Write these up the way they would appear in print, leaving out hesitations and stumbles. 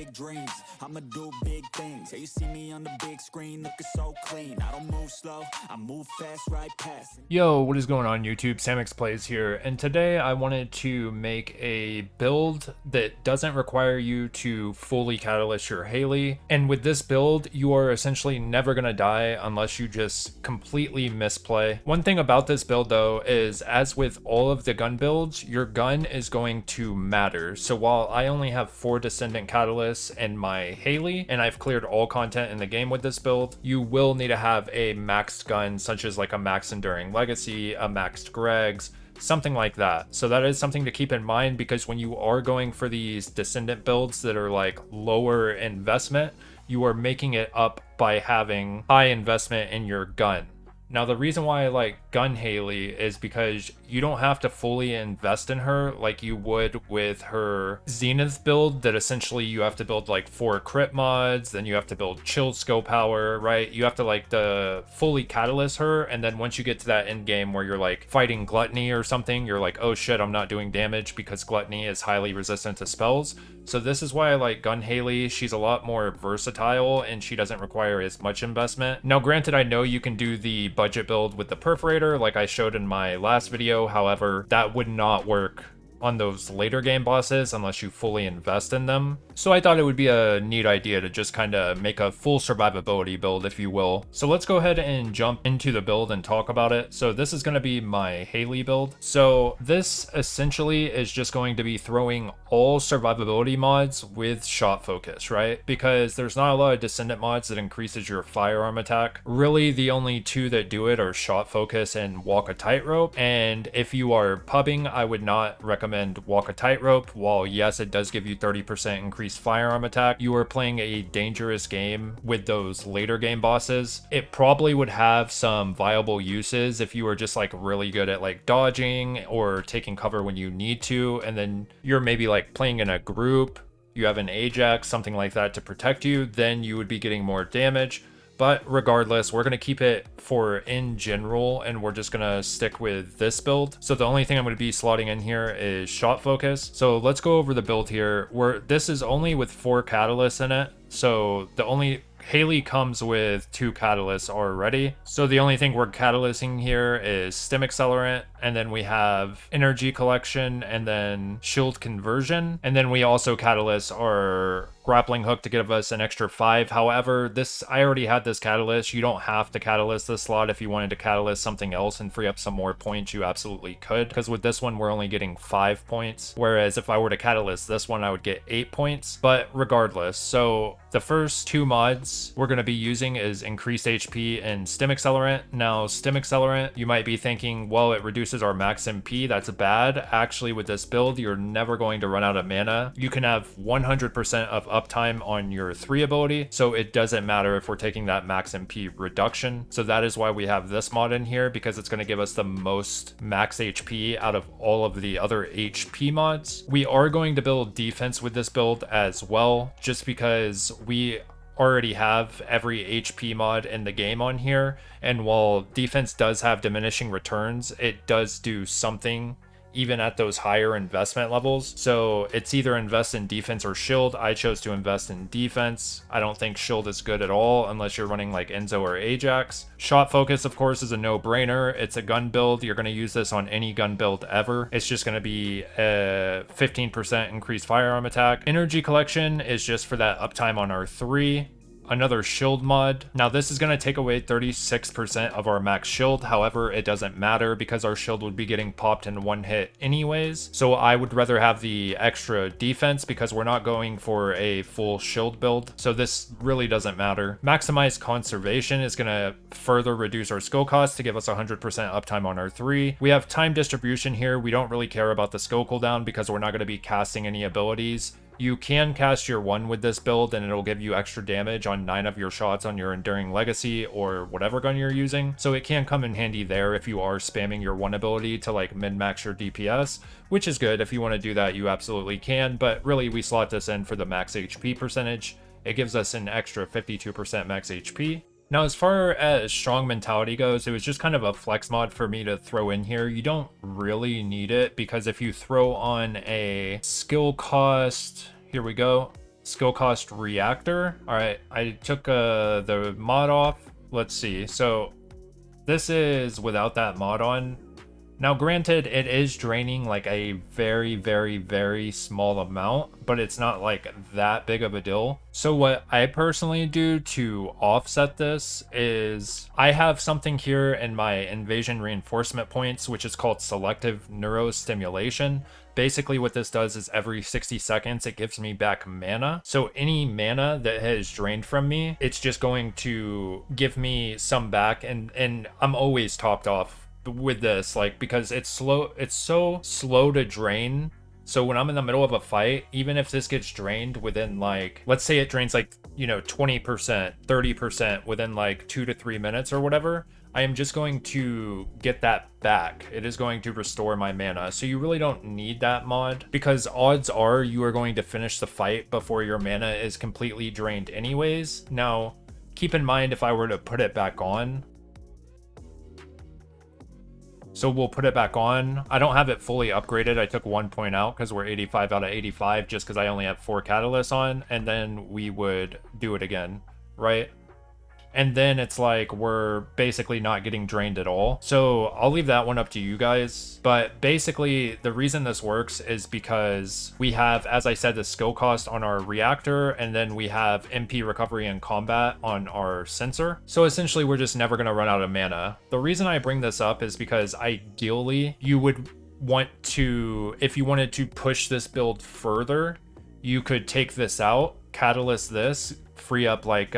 big dreams, I'ma do big things. Yeah, you see me on the big screen looking so clean. I don't move slow, I move fast, right past. Yo, what is going on YouTube? Samix Plays here, and today I wanted to make a build that doesn't require you to fully catalyst your Hailey. And with this build, you are essentially never gonna die unless you just completely misplay. One thing about this build though is, as with all of the gun builds, your gun is going to matter. So while I only have 4 Descendant catalysts and my Hailey, and I've cleared all content in the game with this build, you will need to have a maxed gun, such as like a max Enduring Legacy, a maxed Greg's, something like that. So that is something to keep in mind, because when you are going for these Descendant builds that are like lower investment, you are making it up by having high investment in your gun. Now, the reason why I like Gun Hailey is because you don't have to fully invest in her like you would with her Zenith build, that essentially you have to build like 4 crit mods, then you have to build chilled skill power, right? You have to like fully catalyst her, and then once you get to that end game where you're like fighting Gluttony or something, you're like, oh shit, I'm not doing damage because Gluttony is highly resistant to spells. So this is why I like Gun Hailey. She's a lot more versatile and she doesn't require as much investment. Now granted, I know you can do the budget build with the perforator like I showed in my last video, however, that would not work on those later game bosses unless you fully invest in them. So I thought it would be a neat idea to just kind of make a full survivability build, if you will. So let's go ahead and jump into the build and talk about it. So this is going to be my Hailey build. So this essentially is just going to be throwing all survivability mods with shot focus, right? Because there's not a lot of Descendant mods that increases your firearm attack. Really, the only 2 that do it are shot focus and walk a tightrope. And if you are pubbing, I would not recommend walk a tightrope. While yes, it does give you 30% increased firearm attack, you are playing a dangerous game with those later game bosses. It probably would have some viable uses if you were just like really good at like dodging or taking cover when you need to, and then you're maybe like playing in a group, you have an Ajax, something like that to protect you, then you would be getting more damage. But regardless, we're going to keep it for in general, and we're just going to stick with this build. So the only thing I'm going to be slotting in here is shot focus. So let's go over the build here. This is only with 4 catalysts in it. So the only Hailey comes with 2 catalysts already. So the only thing we're catalysting here is stim accelerant, and then we have energy collection, and then shield conversion. And then we also catalyst our grappling hook to give us an extra 5. However, I already had this catalyst. You don't have to catalyst this slot. If you wanted to catalyst something else and free up some more points, you absolutely could, because with this one we're only getting 5 points, whereas if I were to catalyst this one I would get 8 points. But regardless, so the first 2 mods we're going to be using is increased HP and stim accelerant. Now stim accelerant, you might be thinking, well, it reduces our max MP, that's bad. Actually, with this build you're never going to run out of mana. You can have 100% of uptime on your 3 ability, so it doesn't matter if we're taking that max MP reduction. So that is why we have this mod in here, because it's going to give us the most max HP out of all of the other HP mods. We are going to build defense with this build as well, just because we already have every HP mod in the game on here, and while defense does have diminishing returns, it does do something even at those higher investment levels. So it's either invest in defense or shield. I chose to invest in defense. I don't think shield is good at all unless you're running like Enzo or Ajax. Shot focus, of course, is a no-brainer. It's a gun build. You're going to use this on any gun build ever. It's just going to be a 15% increased firearm attack. Energy collection is just for that uptime on our 3. Another shield mod. Now this is going to take away 36% of our max shield. However, it doesn't matter because our shield would be getting popped in 1 hit anyways. So I would rather have the extra defense because we're not going for a full shield build. So this really doesn't matter. Maximize conservation is going to further reduce our skill cost to give us 100% uptime on our 3. We have time distribution here. We don't really care about the skill cooldown because we're not going to be casting any abilities. You can cast your 1 with this build and it'll give you extra damage on 9 of your shots on your Enduring Legacy or whatever gun you're using. So it can come in handy there if you are spamming your 1 ability to like min-max your DPS, which is good. If you want to do that, you absolutely can, but really we slot this in for the max HP percentage. It gives us an extra 52% max HP. Now, as far as strong mentality goes, it was just kind of a flex mod for me to throw in here. You don't really need it because if you throw on a skill cost, here we go, skill cost reactor. All right, I took the mod off. Let's see. So this is without that mod on. Now, granted, it is draining like a very, very, very small amount, but it's not like that big of a deal. So what I personally do to offset this is I have something here in my invasion reinforcement points, which is called selective neurostimulation. Basically what this does is every 60 seconds, it gives me back mana. So any mana that has drained from me, it's just going to give me some back, and I'm always topped off with this, like, because it's so slow to drain. So when I'm in the middle of a fight, even if this gets drained within, like, let's say it drains like, you know, 20%, 30% within like 2 to 3 minutes or whatever, I am just going to get that back. It is going to restore my mana. So you really don't need that mod, because odds are you are going to finish the fight before your mana is completely drained anyways. Now, keep in mind, if I were to put it back on, so we'll put it back on. I don't have it fully upgraded. I took 1 point out because we're 85 out of 85 just because I only have 4 catalysts on, and then we would do it again, right? And then it's like we're basically not getting drained at all. So I'll leave that one up to you guys. But basically the reason this works is because we have, as I said, the skill cost on our reactor, and then we have MP recovery and combat on our sensor. So essentially we're just never going to run out of mana. The reason I bring this up is because ideally you would want to, if you wanted to push this build further, you could take this out, catalyst this, free up like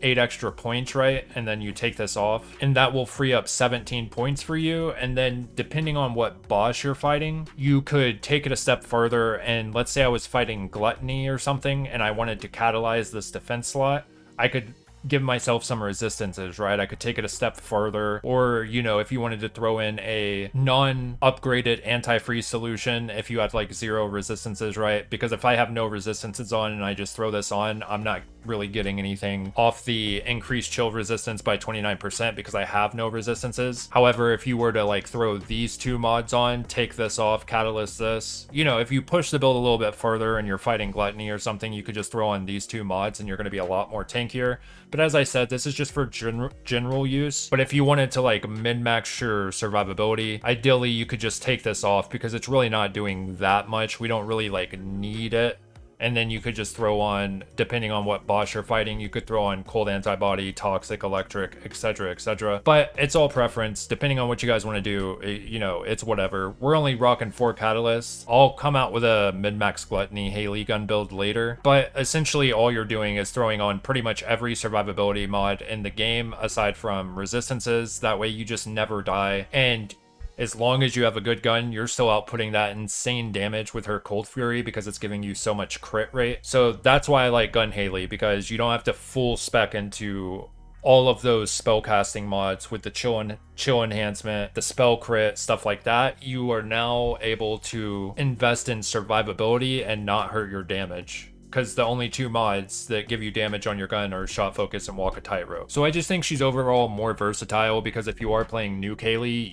8 extra points, right? And then you take this off, and that will free up 17 points for you. And then depending on what boss you're fighting, you could take it a step further. And let's say I was fighting Gluttony or something, and I wanted to catalyze this defense slot, I could give myself some resistances, right? I could take it a step further. Or, you know, if you wanted to throw in a non-upgraded anti-freeze solution, if you had like 0 resistances, right? Because if I have no resistances on and I just throw this on, I'm not really getting anything off the increased chill resistance by 29% because I have no resistances. However, if you were to like throw these 2 mods on, take this off, catalyst this, you know, if you push the build a little bit further and you're fighting Gluttony or something, you could just throw on these 2 mods and you're going to be a lot more tankier. But as I said, this is just for general use. But if you wanted to like min-max your survivability, ideally you could just take this off because it's really not doing that much. We don't really like need it. And then you could just throw on, depending on what boss you're fighting, you could throw on cold antibody, toxic, electric, etc., etc. But it's all preference. Depending on what you guys want to do, you know, it's whatever. We're only rocking 4 catalysts. I'll come out with a min-max Gluttony Hailey gun build later. But essentially all you're doing is throwing on pretty much every survivability mod in the game, aside from resistances. That way you just never die. And as long as you have a good gun, you're still outputting that insane damage with her Cold Fury because it's giving you so much crit rate. So that's why I like Gun Hailey, because you don't have to full spec into all of those spellcasting mods with the chill enhancement, the spell crit, stuff like that. You are now able to invest in survivability and not hurt your damage, because the only 2 mods that give you damage on your gun are Shot Focus and Walk a Tightrope. So I just think she's overall more versatile, because if you are playing Nuke Hailey,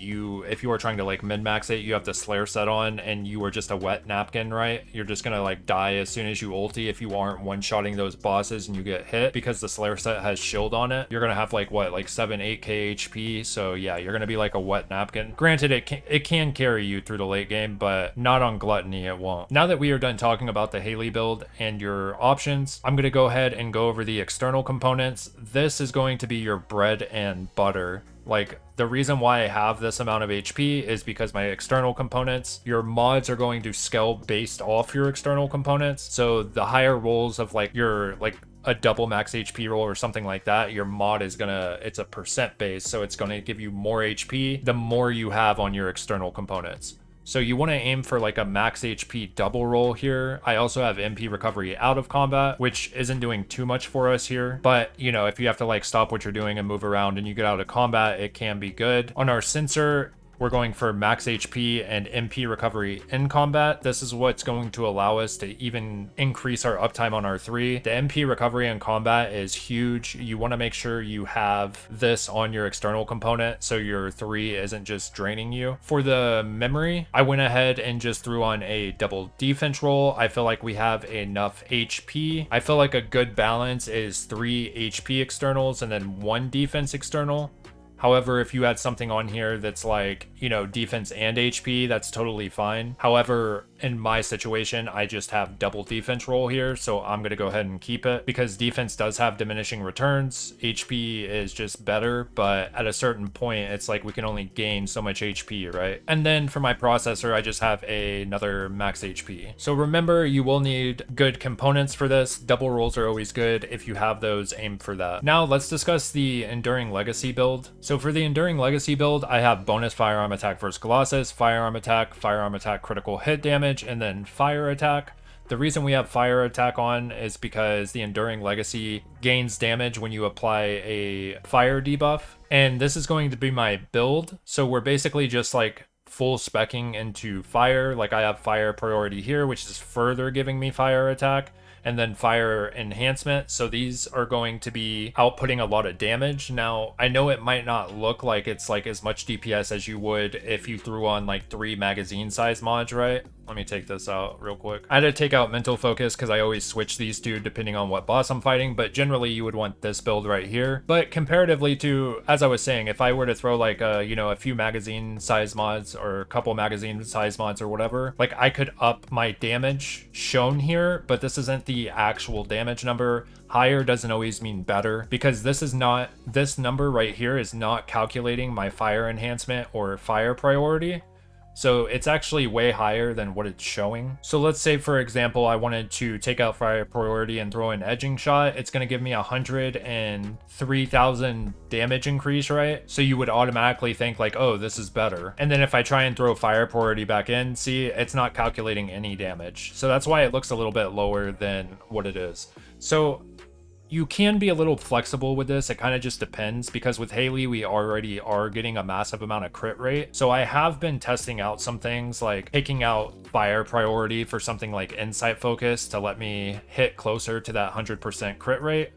if you are trying to like min-max it, you have the Slayer set on and you are just a wet napkin, right? You're just gonna like die as soon as you ulti if you aren't one-shotting those bosses and you get hit, because the Slayer set has shield on it. You're gonna have like what, like 7-8k HP, so yeah, you're gonna be like a wet napkin. Granted, it can carry you through the late game, but not on Gluttony, it won't. Now that we are done talking about the Hailey build and your options, I'm going to go ahead and go over the external components. This is going to be your bread and butter. Like, the reason why I have this amount of HP is because my external components, your mods are going to scale based off your external components. So the higher rolls of like your a double max HP roll or something like that, your mod is gonna, it's a percent base, so it's gonna give you more HP the more you have on your external components. So you want to aim for like a max HP double roll here. I also have MP recovery out of combat, which isn't doing too much for us here. But, you know, if you have to like stop what you're doing and move around and you get out of combat, it can be good. On our sensor, We're going for max HP and MP recovery in combat. This is what's going to allow us to even increase our uptime on our 3. The MP recovery in combat is huge. You want to make sure you have this on your external component so your 3 isn't just draining you. For the memory, I went ahead and just threw on a double defense roll. I feel like we have enough HP. I feel like a good balance is 3 HP externals and then 1 defense external. However, if you had something on here that's like, you know, defense and HP, that's totally fine. However, in my situation, I just have double defense roll here, so I'm going to go ahead and keep it because defense does have diminishing returns. HP is just better, but at a certain point, it's like we can only gain so much HP, right? And then for my processor, I just have another max HP. So remember, you will need good components for this. Double rolls are always good. If you have those, aim for that. Now let's discuss the Enduring Legacy build. So for the Enduring Legacy build, I have bonus firearm attack versus Colossus, firearm attack critical hit damage, and then fire attack. The reason we have fire attack on is because the Enduring Legacy gains damage when you apply a fire debuff. And this is going to be my build. So we're basically just like full specking into fire. Like I have fire priority here, which is further giving me fire attack, and then fire enhancement. So these are going to be outputting a lot of damage. Now, I know it might not look like it's like as much DPS as you would if you threw on like 3 magazine size mods, right? Let me take this out real quick. I had to take out mental focus because I always switch these two depending on what boss I'm fighting, but generally you would want this build right here. But comparatively to, as I was saying, if I were to throw like you know, a few magazine size mods or a couple magazine size mods or whatever, like I could up my damage shown here, but this isn't the actual damage number. Higher doesn't always mean better because this number right here is not calculating my fire enhancement or fire priority. So it's actually way higher than what it's showing. So let's say, for example, I wanted to take out fire priority and throw an edging shot. It's going to give me 103,000 damage increase, right? So you would automatically think like, oh, this is better. And then if I try and throw fire priority back in, see, it's not calculating any damage. So that's why it looks a little bit lower than what it is. So you can be a little flexible with this. It kind of just depends because with Hailey, we already are getting a massive amount of crit rate. So I have been testing out some things like taking out fire priority for something like insight focus to let me hit closer to that 100% crit rate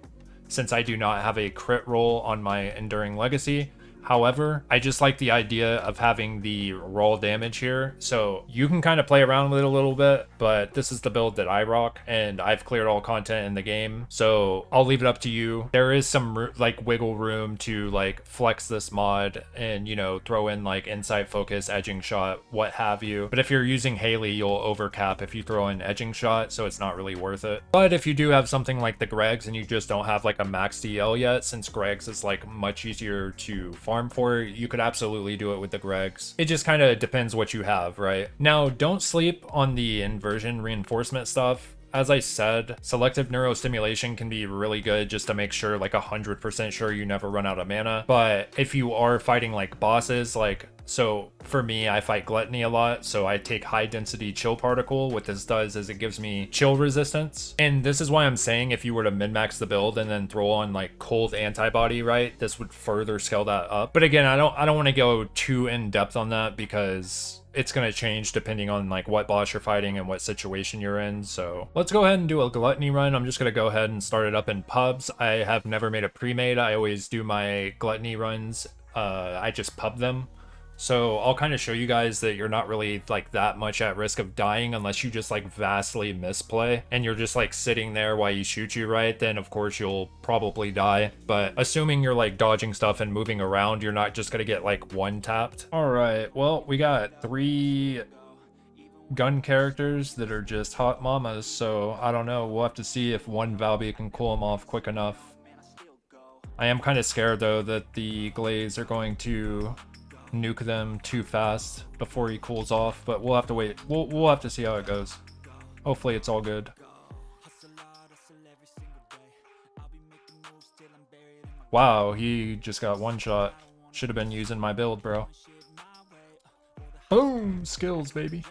since I do not have a crit roll on my Enduring Legacy. However, I just like the idea of having the raw damage here. So you can kind of play around with it a little bit, but this is the build that I rock and I've cleared all content in the game. So I'll leave it up to you. There is some like wiggle room to like flex this mod and, you know, throw in like insight focus, edging shot, what have you. But if you're using Hailey, you'll overcap if you throw in edging shot. So it's not really worth it. But if you do have something like the Greg's and you just don't have like a max DL yet, since Greg's is like much easier to farm for, you could absolutely do it with the Greg's. It just kind of depends what you have, right? Now, don't sleep on the inversion reinforcement stuff. As I said, selective neurostimulation can be really good just to make sure, like 100% sure you never run out of mana. But if you are fighting like bosses, like, so for me, I fight Gluttony a lot, so I take high density chill particle. What this does is it gives me chill resistance. And this is why I'm saying if you were to min-max the build and then throw on like cold antibody, right, this would further scale that up. But again, I don't want to go too in depth on that because it's going to change depending on like what boss you're fighting and what situation you're in. So let's go ahead and do a Gluttony Run. I'm just going to go ahead and start it up in pubs. I have never made a pre-made. I always do my Gluttony Runs. I just pub them. So I'll kind of show you guys that you're not really like that much at risk of dying unless you just like vastly misplay and you're just like sitting there while you shoot you, right? Then of course you'll probably die. But assuming you're like dodging stuff and moving around, you're not just gonna get like one tapped. All right, well, we got 3 gun characters that are just hot mamas. So I don't know, we'll have to see if one Valby can cool them off quick enough. I am kind of scared though that the Glaze are going to nuke them too fast before he cools off, but we'll have to wait. We'll have to see how it goes. Hopefully it's all good. Wow, he just got one shot. Should have been using my build, bro. Boom! Skills, baby.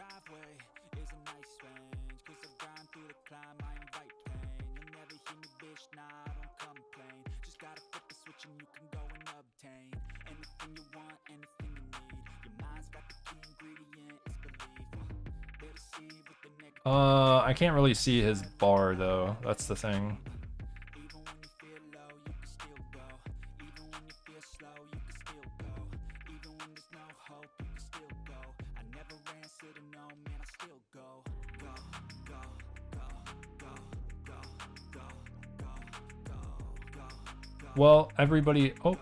I can't really see his bar though. That's the thing. Well, everybody... Oh.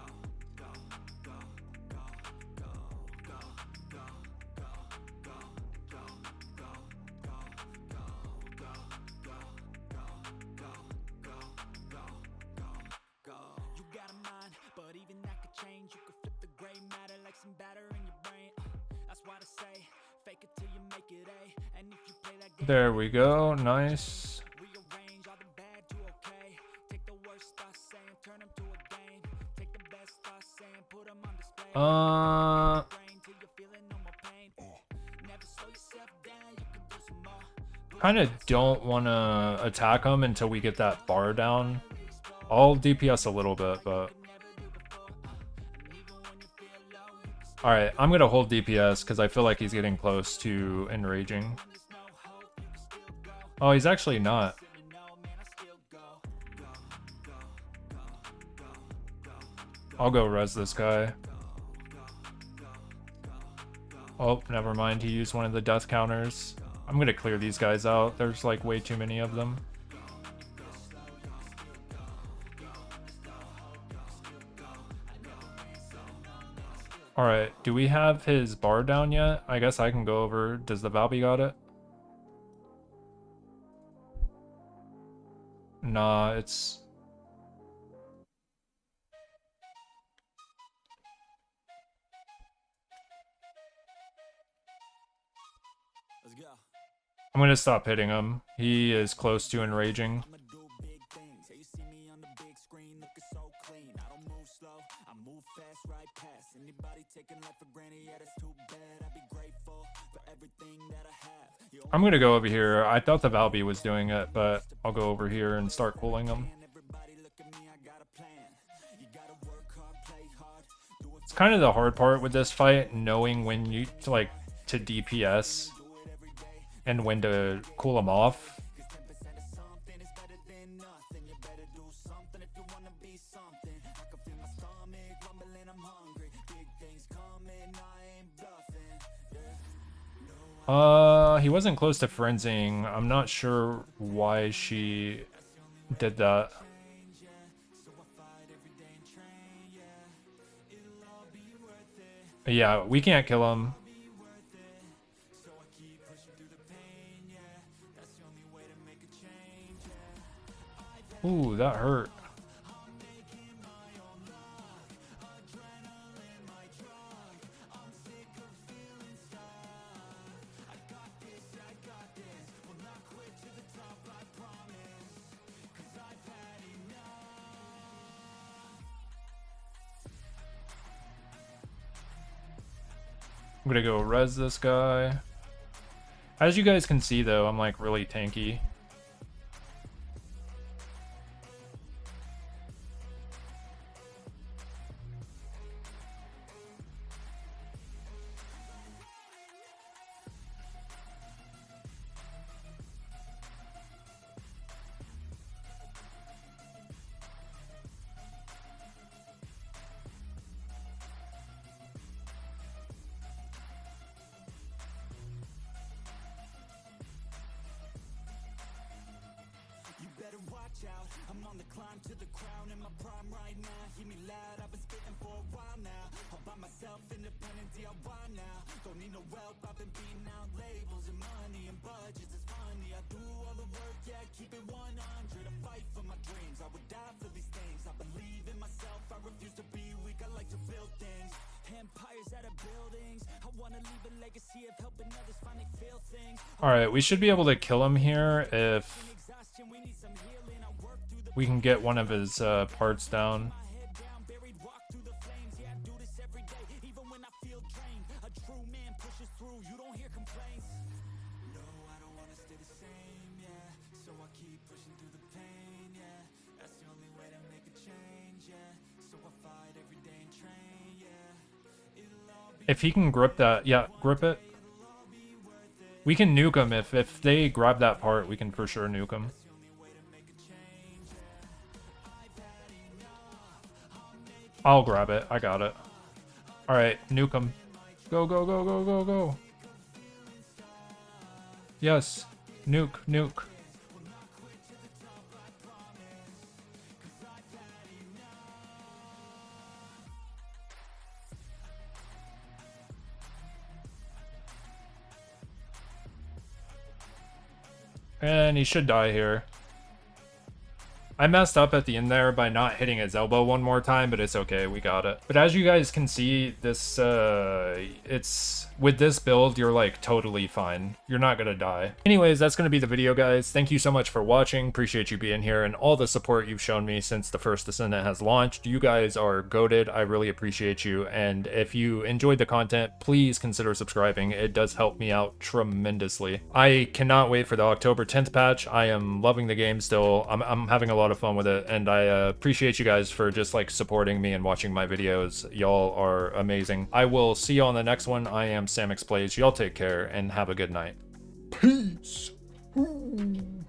There we go. Nice. Kind of don't want to attack him until we get that bar down. I'll DPS a little bit, but... Alright, I'm going to hold DPS because I feel like he's getting close to enraging. Oh, he's actually not. I'll go res this guy. Oh, never mind. He used one of the death counters. I'm gonna clear these guys out. There's like way too many of them. Alright, do we have his bar down yet? I guess I can go over. Does the Valby got it? Nah, it's... I'm gonna stop hitting him. He is close to enraging. I'm gonna go over here. I thought the Valby was doing it, but I'll go over here and start cooling him. It's kind of the hard part with this fight, knowing when you to DPS and when to cool him off. He wasn't close to frenzying. I'm not sure why she did that. Yeah, we can't kill him. Ooh, that hurt. I'm gonna go res this guy. As you guys can see though, I'm like really tanky. Alright, we should be able to kill him here if we can get one of his parts down. If he can grip that, yeah, grip it. We can nuke them. If they grab that part, we can for sure nuke them. I'll grab it. I got it. Alright, nuke them. Go, go, go, go, go, go. Yes. Nuke, nuke. And he should die here. I messed up at the end there by not hitting his elbow one more time, but it's okay, we got it. But as you guys can see, this, it's, with this build, you're like totally fine. You're not gonna die. Anyways, that's gonna be the video, guys. Thank you so much for watching. Appreciate you being here and all the support you've shown me since the First Descendant has launched. You guys are goated. I really appreciate you. And if you enjoyed the content, please consider subscribing. It does help me out tremendously. I cannot wait for the October 10th patch. I am loving the game still. I'm having a lot of fun with it, and I appreciate you guys for just like supporting me and watching my videos. Y'all are amazing. I will see you on the next one. I am Samix Plays. Y'all take care and have a good night. Peace. Ooh.